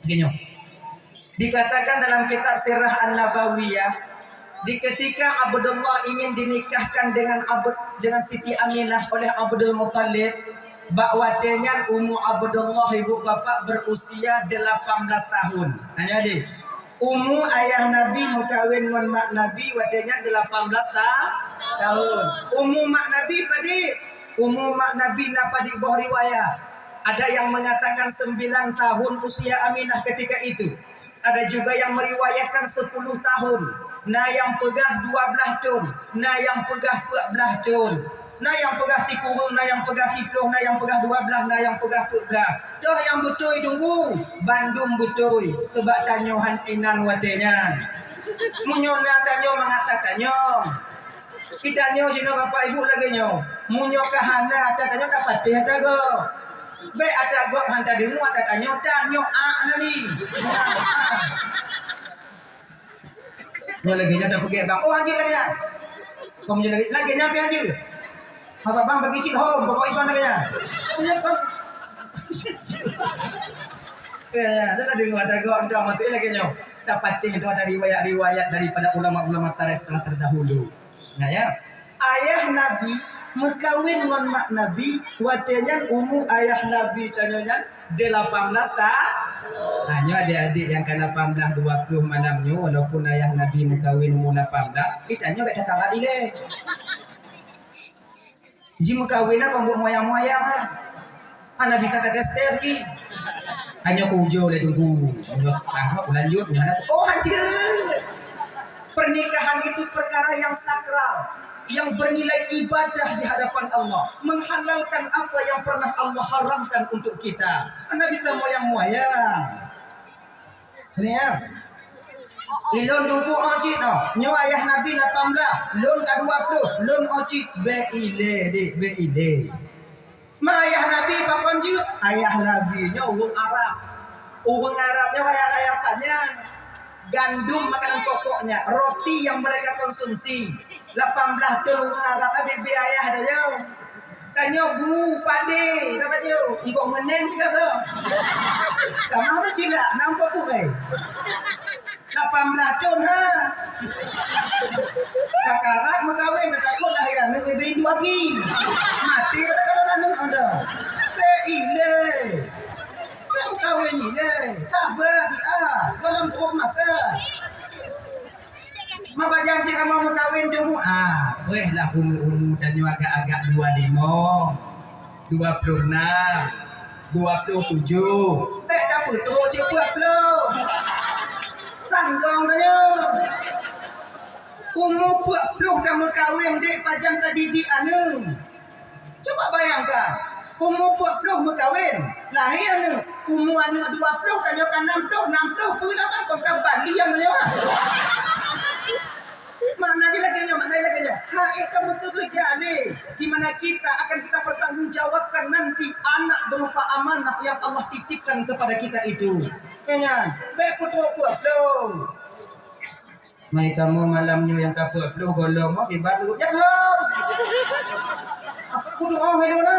Gini, dikatakan dalam kitab Sirah An-Nabawiyah, di ketika Abdullah ingin dinikahkan dengan Siti Aminah oleh Abdul Muttalib, bakwatenya Ummu Abdullah ibu bapak berusia 18 tahun. Hanya di Ummu ayah Nabi mukawin dengan mak Nabi watenya 18 tahun. Ummu mak Nabi padi Ummu mak Nabi napa di bawah riwayat. Ada yang mengatakan 9 tahun usia Aminah ketika itu. Ada juga yang meriwayatkan 10 tahun. Nah yang pegah 12 tahun. Nah yang pegah 14 tahun. Nah yang pegah si kurung, nah yang pegah si puluh, nah yang pegah 12, nah yang pegah 14. Dah yang betul tunggu. Bandung betul. Sebab tanyohan inan watenya. Munyona tanyo mengata tanyo. Kita nyo sino bapak ibu lagi nyo. Munyo kahana ata tanyo dapat dia tago. Be ada gok hantar dengu ada tanyo tanyo nani. Nyo lagi nya dah pergi bang. Oh haji lagi ya. Kamu lagi nyampe haji. Bapak bang bagi cik home, bapak ikon lagi ya. Punya kon. Ya, ada dengar ada gak ada mati lagi nyo. Dapat itu ada riwayat-riwayat daripada ulama-ulama tarikh telah terdahulu. Nah ya, ayah Nabi mekawin dengan mak Nabi, watenya Ummu ayah Nabi tanyanya 18 tahun. Hanya adik-adik yang ke 18 20 malamnya walaupun ayah Nabi mekawin umur 18, kitanya beda kakak ile. Jimu kawinnya kau buat moyang-moyang lah. Nabi kata tes lagi. Hanya kau ujo oleh tunggu. Lanjut. Oh hancur. Pernikahan itu perkara yang sakral, yang bernilai ibadah di hadapan Allah, menghalalkan apa yang pernah Allah haramkan untuk kita. Nabi kita moyang-moyang. Ini ya. Ilon tunggu ojit no. Nyo ayah Nabi 18, lon ke 20, lon ojit beile. Ma ayah Nabi pakon je, ayah Nabi nya urung Arab. Urung Arabnya kaya apanya? Gandum makanan pokoknya, roti yang mereka konsumsi. 18 tahun urung Arab bibi ayah dia. Tanya bu pade, dapat je. Engkau menen juga tu. Kamu tu cila, nampak tu ke? 18 tahun ha. Kakarat mengkawin dah takut dah ya, nak bebe dua lagi. Mati dah kalau nanu anda. Be ile. Be kawin ile. Sabar dia. Dalam pro masa. Mapa janji kamu mau kawin dulu? Weh lah umur dan agak-agak 25, 26, 27. Dah putus cepat belum? Sanggong dah. Umur 40 dah berkahwin dek pajang tadi di anu. Coba bayangkan. Umur 40 berkahwin. Lahir anu. Umur anu 20 tanyakan 60 pun lah kan kau Bali yang menyewa. Mana lagi nyo. Kamu kerja ni. Di mana kita akan kita pertanggungjawabkan nanti anak berupa amanah yang Allah titipkan kepada kita itu. Jangan. Baik putus. Mai kamu malamnya yang kapur lu golong mau ibadah ya belum. Aku doa hello na.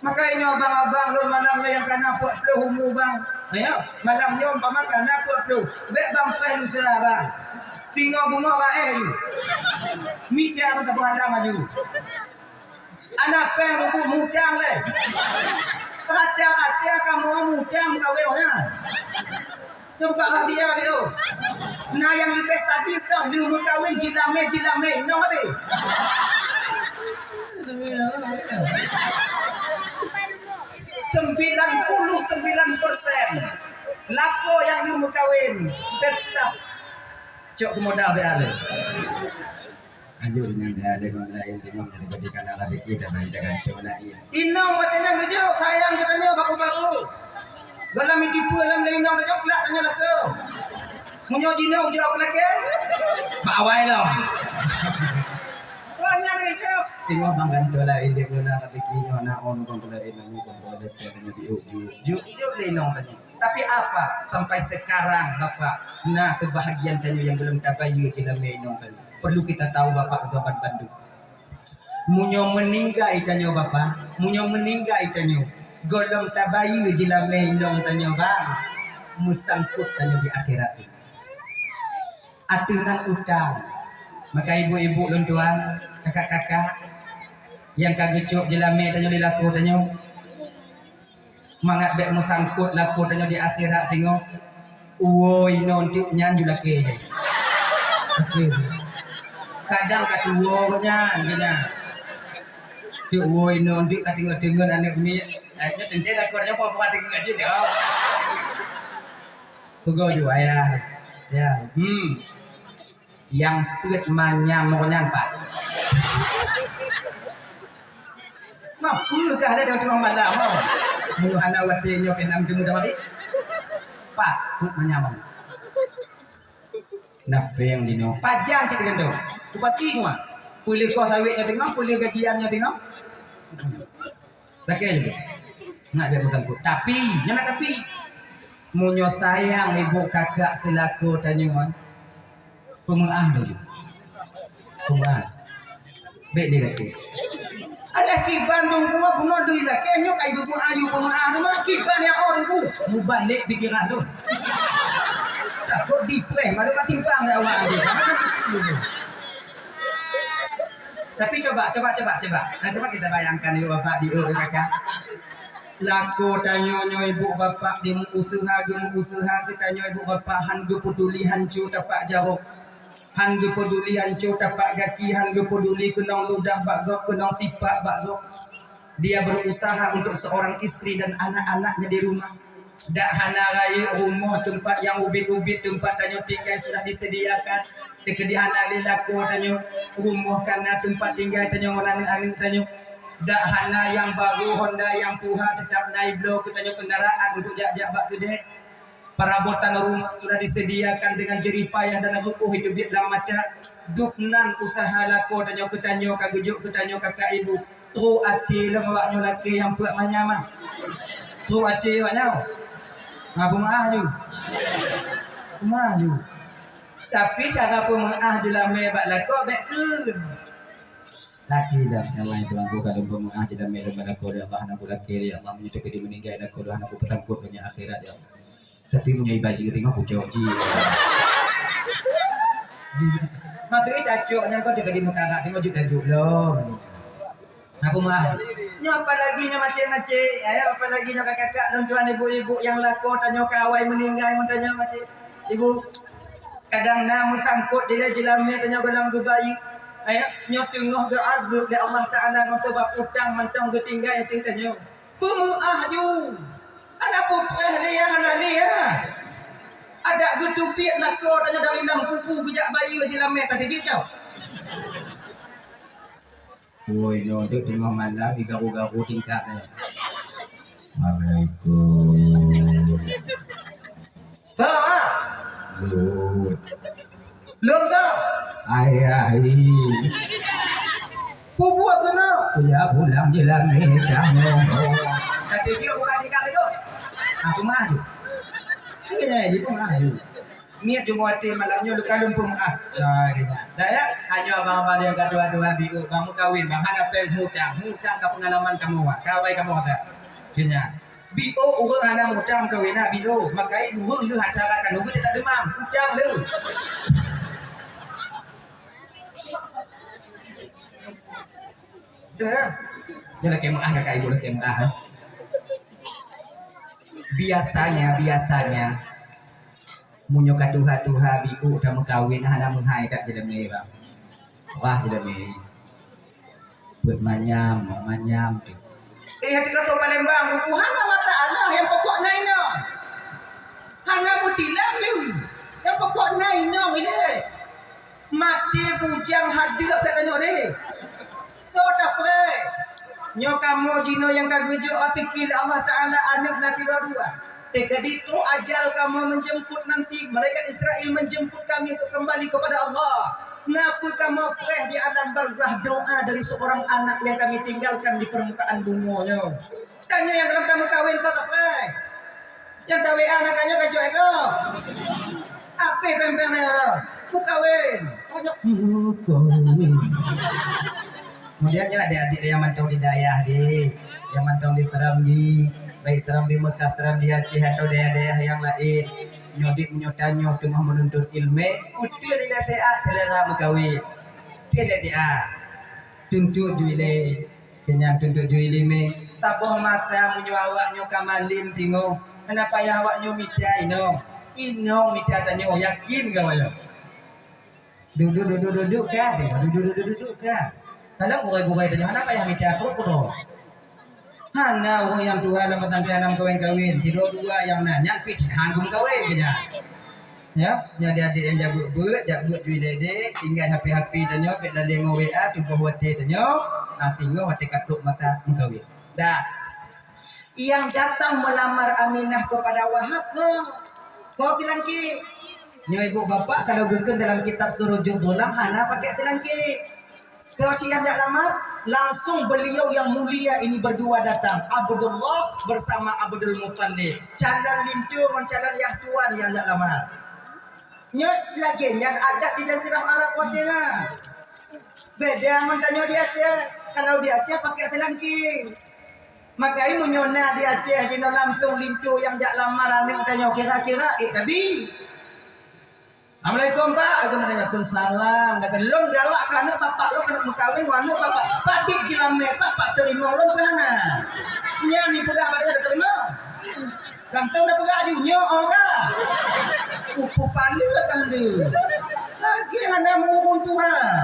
Makanya abang-abang lu malamnya yang kana puak lu humu bang. Ya, malamnya umpama kana puak lu. Bek bang peh lu bang. Tinggal bunga bae lu. Mita apa anda maju. Anak peh lu mutang le. Rata-rata kamu mutang kawinnya. Buka hadiah dia. Nah yang lebih sadis dah, lu kawin jilame, no habis. 99% lako yang lu kawin tetap cok modal be ale. Ayo dengan dia dengan lain tengok jadi ketika nak kita bagi dengan tu lain. Inong katanya bejo sayang katanya baru-baru. Galam tipu dalam lain dong bejo kelak tanya lah tu. Munyo jino jawab lagi. Bawai lo. Banyak ni je. Tengok bang tu lain dia guna ketika nak on kon lain ni kon boleh tanya juk lenong tanya. Tapi apa sampai sekarang Bapak? Nah, sebahagian tanya yang belum tabayu cila menong tanya. Perlu kita tahu Bapak Udapan Bandung. Munyo meninggal tanya Bapak. Munyo meninggal tanya. golong tabayu jila melong tanya bang musangkut tanya di akhirat aturan utang. Maka ibu-ibu dan tuan kakak-kakak yang kagecuk jila me tanya di laku tanya mangat bek musangkut laku tanya di akhirat tengok woi nontik nyan jula ke kadang katuwonya gina cuk woi nondik katingo dengen anak mi akhirnya tentu aku ada apa tinggal aja dah pugo juga ya yang tuet manyam monyan pak mampu dah ada tuang malam mau anak watinya penam temu dah mari pak tuet manyam nape yang dino pajang cik gendong tu pasti semua pulih kau sawitnya tengok pulih gajiannya tengok laki juga nggak biar bertangkut tapi jangan tapi munyo sayang ibu kakak kelaku tanya pemuah tu pemuah baik dia kata ada kiban dong gua bunuh duit lah kenyok ibu pun ayu pemuah tu mah kiban yang orang tu mu balik pikiran tu takut dipre malu pasti simpang dah awak tu tapi coba kita bayangkan ibu bapak di kakak laku tanyo ibu bapak di usaha ke tanyo ibu bapak hanggu peduli hancu tapak jauh hanggu peduli hancu tapak gaki hanggu peduli kenong ludah bagok kenong sifat bagok dia berusaha untuk seorang istri dan anak-anaknya di rumah dak hana raya rumah tempat yang ubit-ubit tempat tanyo tinggal sudah disediakan tekediana lilaku tanyo rumah kana tempat tinggal tanyo anak-anak tanyo dak hana yang baru Honda yang puha tetap naik blok tanyo kendaraan untuk jak-jak bak kedai perabotan rumah sudah disediakan dengan jeripayah dan rukuh hidup dalam mata dupnan usaha laku tanyo kagejuk tanyo kakak ibu tru ati le bawaknyo laki yang puak manyaman tru ati bawaknyo ngapung maju tapi cara pemaah jelame bak laku bek ke laki dah namai tuan ku kadang pemaah jelame bak laku dia Allah nak laki ya Allah menyutuk di meninggal laku dah aku petangkut dunia akhirat ya tapi punya ibaji tengok aku jauh ji maksudnya dacuknya kau dekat di muka kat tengok juga dajuk loh apa mah nyo apa lagi nyo macam-macam ayo apa lagi nyo kakak dan tuan ibu-ibu yang laku tanyo kawai meninggal mun tanyo macam ibu kadang namu sangkut dia jelame tanyo golang gubayi ayo nyo tengah ge azab de Allah taala no sebab utang mentong ge tinggal itu tanyo pemuah ju ada pupreh dia hana dia ada getupik laku tanyo dari 6 pupu gejak bayi jelame tadi jicau woi no dek tengah malam garu-garu tingkat dia. Assalamualaikum. Salam. Lung sah. Ai. Pupu aku no. Ya pulang jalan mereka no. Tadi dia buka tingkat itu. Aku maju. Ini dia pun maju. Niat cuma hati malamnya lu kalung pemaaf. Dah ya, hanya abang-abang dia gaduh-gaduh biu, kamu kawin, bang hana pel mutang ke pengalaman kamu, kawai kamu kata. Kena. Biu urang hana mutang kawin na biu, makai dua lu acarakan, lu tidak demam, utang lu. Dah. Jangan kemah kakak ibu lah kemah. Biasanya munyo kaduha-duha biu udah mengkawin hana menghai tak jeleme bang wah jeleme buat manyam hati kata Palembang buku hana masalah yang pokok naino hana mutilang je yang pokok naino ini mati bujang hadir tak tanya deh so tak pre nyo kamu jino yang kagejuk asikil Allah Ta'ala anak nanti dua Tekadi itu ajal kamu menjemput nanti malaikat Israel menjemput kami untuk kembali kepada Allah. Kenapa kamu preh di alam barzah doa dari seorang anak yang kami tinggalkan di permukaan bumi? Tanya yang dalam tamu kawin kau tak preh. Yang tahu anaknya kacau ego. Apa pempengnya? Ku kawin. Kawin. Kemudian ada adik yang mantau hidayah di. yang mantong di Serambi, baik Serambi Mekah, Serambi Aceh atau daerah-daerah yang lain. Nyodik menyotanyo tengah menuntut ilmu, udah di DTA selera berkawin. Dia DTA tuntut juile, kenyang tuntut juile me. Taboh masa menyuawaknya kamalim tinggal. Kenapa ya awaknya mita ino mita tanyo yakin gak wayo? Duduk kah? Duduk kah? Kalau bukai tanyo kenapa ya mita terus kudo? Hana orang yang tua lama sampai enam kawin tidur dua yang nanya pitch hanggung kawin kenya. Ya, nyadi adik yang jabut juilede tinggal happy tanyo pek dalengo WA tu buat tanyo, sehingga hati katuk masa mengkawin. Dah. Yang datang melamar Aminah kepada Wahab kau silangki. Nyo ibu bapak kalau geken dalam kitab Surujul Dhulam hana pakai silangki. Kau yang jak lamar langsung beliau yang mulia ini berdua datang, Abdullah bersama Abdul Muttalib. Calon lintu dengan calon yahtuan yang jak lamar. Nyo lagi yang ada di Jazirah Arab kodenya. Beda mentanya di Aceh. Kalau di Aceh pakai silangki. Maka ini menyona di Aceh jino langsung lintu yang jak lamar ane tanya kira-kira tapi Assalamualaikum Pak, aku tanya salam. Dah kelon galak kana bapak lo kena mengkawin wanu bapak. Padik jelame bapak terima lo mana? Nya ni pegak pada ada terima. Ganteng dah pegak junyo ora. Upu palut kan dia. Lagi hana mengurung Tuhan.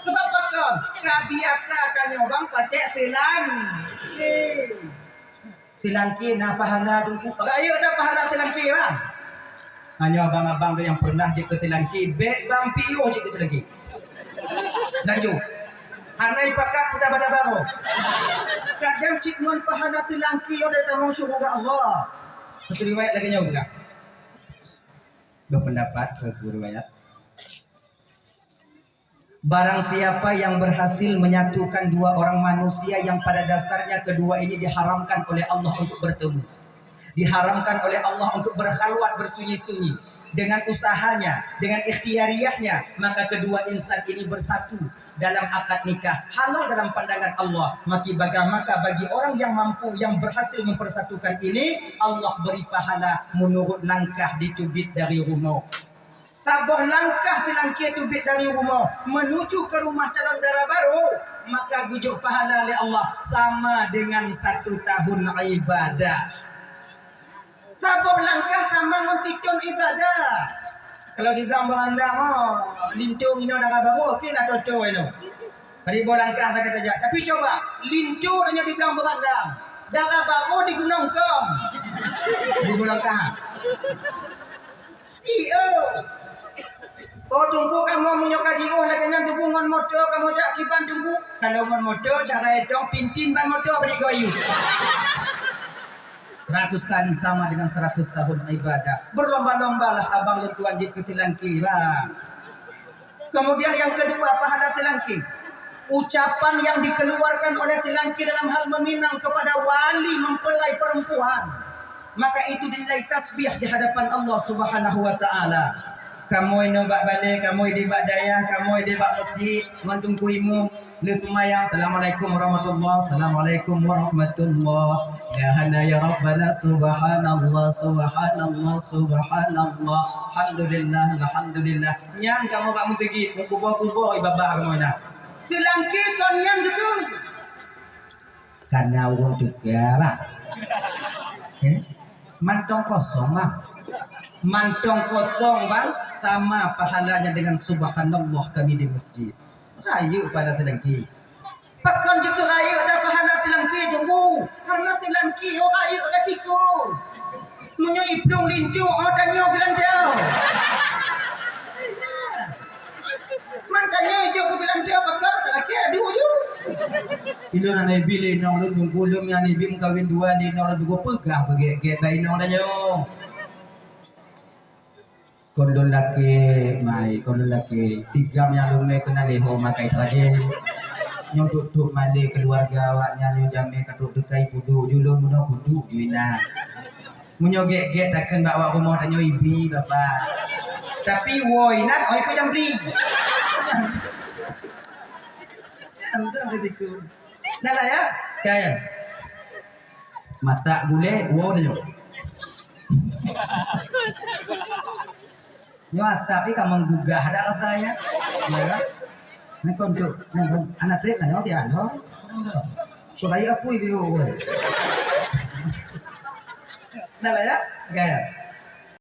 Sebab bakal kebiasa tanya bang pakai silang. Silangki na pahala dulu. Ayo dah pahala silangki bang. Hanya abang-abang tu yang pernah je ke silangki, beg bang piu je ke silangki. Lanjut. Hanai pakat pada pada baru. Kadang cik mon pahala silangki yo dah tanggung syurga Allah. Satu riwayat lagi nyawa bukan? Berpendapat satu riwayat. Barang siapa yang berhasil menyatukan dua orang manusia yang pada dasarnya kedua ini diharamkan oleh Allah untuk bertemu, diharamkan oleh Allah untuk berkhalwat bersunyi-sunyi, dengan usahanya, dengan ikhtiariyahnya, maka kedua insan ini bersatu dalam akad nikah halal dalam pandangan Allah. Maka bagi orang yang mampu, yang berhasil mempersatukan ini, Allah beri pahala menurut langkah ditubit dari rumah. Sabuh langkah silangki tubit dari rumah menuju ke rumah calon darah baru, maka gujuk pahala oleh Allah sama dengan 1 tahun ibadah. Sabuh langkah sama menghitung ibadah. Kalau dibilang berandang, lintung ini darah baru, okey lah toto itu. Tadi boleh langkah saya kata je. Tapi coba, lintung hanya dibilang berandang, darah baru digunakan. Tadi boleh langkah. Oh tunggu kamu menyoka jiwa lagi yang tunggu ngon motor kamu jak kiban tunggu. Kalau ngon motor cara edong pintin ban motor beri goyu. 100 kali sama dengan 100 tahun ibadah. Berlomba-lombalah abang lentuan jik ke silangki bang. Kemudian yang kedua pahala silangki. Ucapan yang dikeluarkan oleh silangki dalam hal meminang kepada wali mempelai perempuan, maka itu dinilai tasbih di hadapan Allah Subhanahu wa taala. Kamu ini bak balik, kamu ini bak dayah, kamu ini bak masjid, ngantung kuimu, le semayang. Assalamualaikum warahmatullahi, assalamualaikum warahmatullahi. Ya hana ya rabbana subhanallah, subhanallah, subhanallah. Alhamdulillah, alhamdulillah. Nyang kamu bak mutegi, kubur-kubur ibabah kamu nak. Silangki kon nyang gitu. Karena orang juga lah. Mantong kosong mah. Mantong kosong bang sama pahalanya dengan subhanallah kami di masjid. Rayu pada silangki. Pakan juga rayu ada pahala silangki tunggu. Karena silangki oh rayu katiku. Munyo ibdung lintu oh tanyo bilang jauh. Makanya hijau ke bilang jauh pakar tak laki aduh je. Ilo na naibili nang lu nungkulum yang ibim kawin dua di nang lu pegah bagi bayi nang danyo. Kondol laki mai kondol laki tigram yang lu mai kena leho makai traje. Nyong tutup mandi keluarga awaknya nyong jame katuk dekai pudu julung muda pudu juina. Munyo get takkan bawa rumah danyo ibi bapak. Tapi woi nak oi pu jamri. Anda ketika. Dah lah ya. Kaya. Masak gulai, wow dah jauh. Nyawa tapi kamu menggugah ada katanya, ya. Ini untuk anak trip lah, ya no. Supaya apa ibu? Dah lah ya, gaya.